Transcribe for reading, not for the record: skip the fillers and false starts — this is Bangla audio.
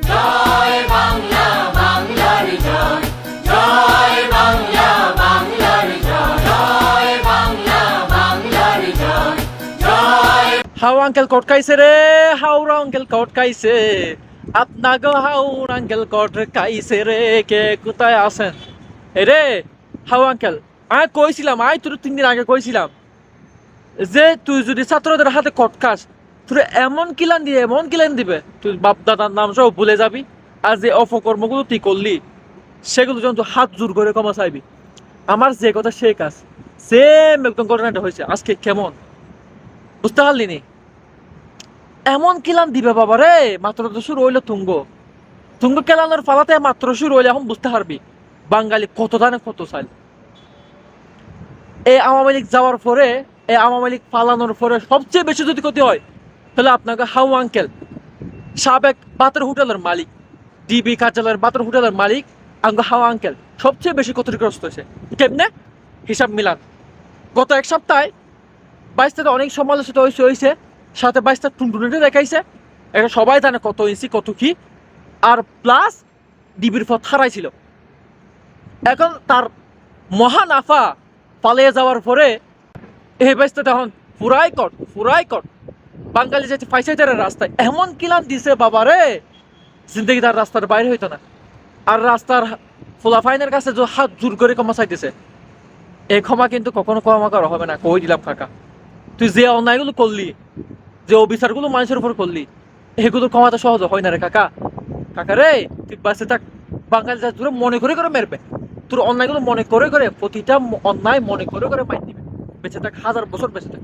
জয় বাংলা, বাংলার জয়। জয় বাংলা, বাংলার জয়। জয় বাংলা, বাংলার জয়। জয়। হাউ আঙ্কেল কট খাইছে রে, হাউরা আঙ্কেল কট খাইছে, আপনাকে হাউর আঙ্কেল কট খাইছে রে, কে কোথায় আছেন? রে হাউ আঙ্কেল, আমি কইছিলাম, তোর 3 দিন আগে কইছিলাম যে তুই যদি ছাত্রদের হাতে কট খাস, তোর এমন কিলান দিবে, তুই বাপ দাদার নাম সব ভুলে যাবি। আর যে অপকর্মগুলো তুই করলি, সেগুলো যখন তুই হাত জোর করে ক্ষমা চাইবি। আমার যে কথা সে কাজ, সেম একদম ঘটনাটা হয়েছে আজকে। কেমন বুঝতে পারলি নি? এমন কিলান দিবে বাবা রে, মাত্র তো শুরু হইলো তুঙ্গ কেলানোর ফালাতে মাত্র শুরু হইলে এখন বুঝতে পারবি বাঙালি কত দানে কত চাইল। এই আওয়ামী লীগ যাওয়ার পরে, এই আওয়ামী লীগ পালানোর পরে সবচেয়ে বেশি যদি ক্ষতি হয়, তাহলে আপনাকে হাউ আঙ্কেল, সাবেক বাতের হোটেলের মালিক, ডিবি কার্যালয়ের বাতের হোটেলের মালিক, আঙ্গ হাউ আঙ্কেল সবচেয়ে বেশি ক্ষতিগ্রস্ত হয়েছে। কেমনে? হিসাব মিলান। গত এক সপ্তাহে 22টাতে অনেক সমালোচিত হয়েছে, সাথে 22টা টুনটুনিতে দেখাইছে, এটা সবাই জানে কত ইঞ্চি কত কি। আর প্লাস ডিবির পথ হারাইছিল। এখন তার মহানাফা পালিয়ে যাওয়ার পরে এই 22টা এখন ফুরাই কট বাঙালি যাচ্ছে ফাইসাইটারের রাস্তায় এমন কিলান দিছে বাবা রে, জিন্দগি তার রাস্তার বাইরে হইতো না। আর রাস্তার ফোলাফাইনের কাছে যে হাত জোর করে ক্ষমা চাইতেছে, এই ক্ষমা কিন্তু কখনো ক্ষমা করা হবে না, কই দিলাম কাকা। তুই যে অন্যায়গুলো করলি, যে অবিচারগুলো মানুষের উপর করলি, এগুলোর ক্ষমাটা সহজ হয় না রে কাকা। কাকা রে, তুই বাঁচে থাক, বাঙালি যা তোর মনে করে করে মেরবে, তোর অন্যায়গুলো মনে করে করে, প্রতিটা অন্যায় মনে করে করে মাইর দিবে। বেঁচে থাক, 1000 বছর বেঁচে থাক।